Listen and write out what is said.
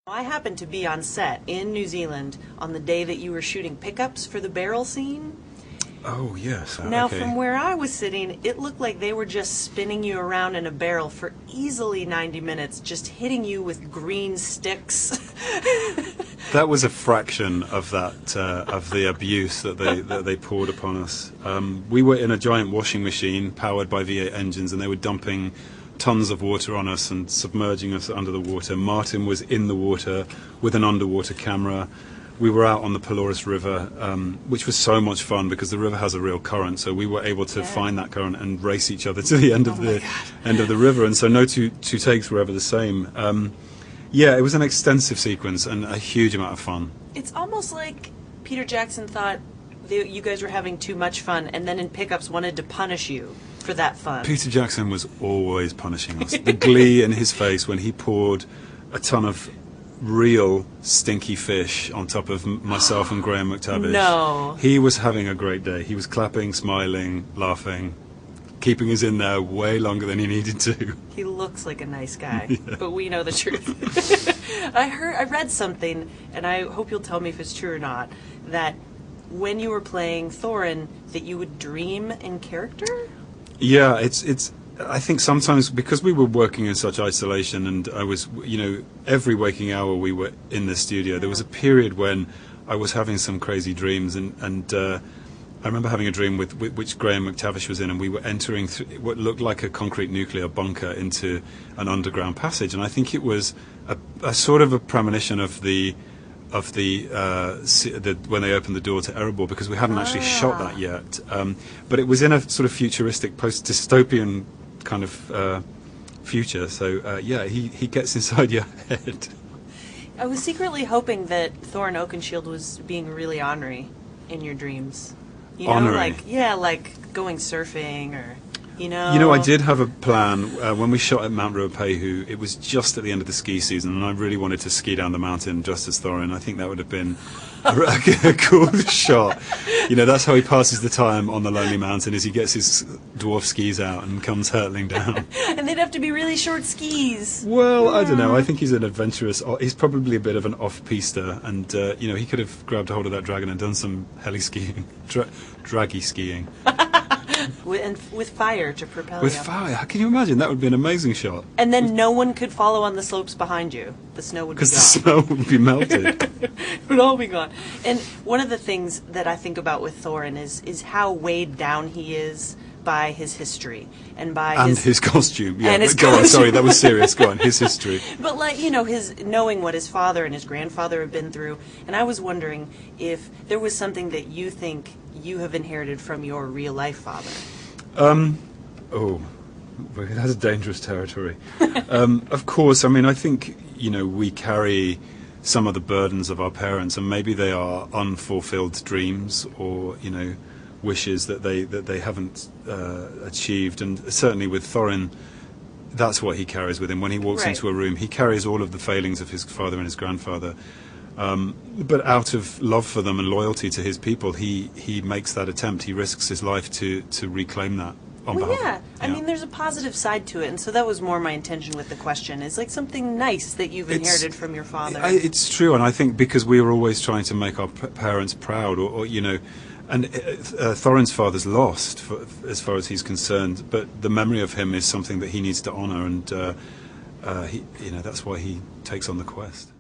I happened to be on set in New Zealand on the day that you were shooting pickups for the barrel scene. Oh, yes. Now, okay. from where I was sitting, it looked like they were just spinning you around in a barrel for easily 90 minutes, just hitting you with green sticks. That was a fraction of that of the abuse that they poured upon us. We were in a giant washing machine powered by V8 engines, and they were dumping tons of water on us and submerging us under the water. Martin was in the water with an underwater camera. We were out on the Pelorus River, which was so much fun because the river has a real current. So we were able to find that current and race each other to the end of the river. And so no two takes were ever the same. Yeah, it was an extensive sequence and a huge amount of fun. It's almost like Peter Jackson thought you guys were having too much fun, and then in Pickups wanted to punish you for that fun. Peter Jackson was always punishing us. The glee in his face when he poured a ton of real stinky fish on top of myself and Graham McTavish. No. He was having a great day. He was clapping, smiling, laughing, keeping us in there way longer than he needed to. He looks like a nice guy, but we know the truth. I read something, and I hope you'll tell me if it's true or not, that when you were playing Thorin, that you would dream in character? Yeah, it's. I think sometimes because we were working in such isolation, and I was, every waking hour we were in the studio. There was a period when I was having some crazy dreams, and I remember having a dream with which Graham McTavish was in, and we were entering through what looked like a concrete nuclear bunker into an underground passage, and I think it was a sort of a premonition of the when they opened the door to Erebor, because we hadn't actually shot that yet. But it was in a sort of futuristic, post-dystopian kind of future. So yeah, he gets inside your head. I was secretly hoping that Thorin Oakenshield was being really ornery in your dreams. You know, ornery? like going surfing or. I did have a plan when we shot at Mount Ruapehu. It was just at the end of the ski season, and I really wanted to ski down the mountain just as Thorin. I think that would have been a cool shot. That's how he passes the time on the lonely mountain, is he gets his dwarf skis out and comes hurtling down. And they'd have to be really short skis. Well, I don't know. I think he's an adventurous. He's probably a bit of an off-pister, and he could have grabbed a hold of that dragon and done some heli skiing, draggy skiing. With fire to propel With you. fire? How can you imagine? That would be an amazing shot. And then no one could follow on the slopes behind you. The snow would be gone. Because the snow would be melted. It would all be gone. And one of the things that I think about with Thorin is how weighed down he is by his history and by his costume. Yeah, and his go on. costume. Sorry, that was serious. Go on, his history. But his knowing what his father and his grandfather have been through, and I was wondering if there was something that you think you have inherited from your real life father. That's dangerous territory. Of course, I think we carry some of the burdens of our parents, and maybe they are unfulfilled dreams or wishes that they haven't achieved. And certainly with Thorin, that's what he carries with him when he walks into a room. He carries all of the failings of his father and his grandfather. But out of love for them and loyalty to his people, he makes that attempt. He risks his life to reclaim that on behalf of them. I mean, there's a positive side to it, and so that was more my intention with the question. Is like something nice that you've inherited from your father. It's true, and I think because we were always trying to make our parents proud, and Thorin's father's lost as far as he's concerned, but the memory of him is something that he needs to honour, and that's why he takes on the quest.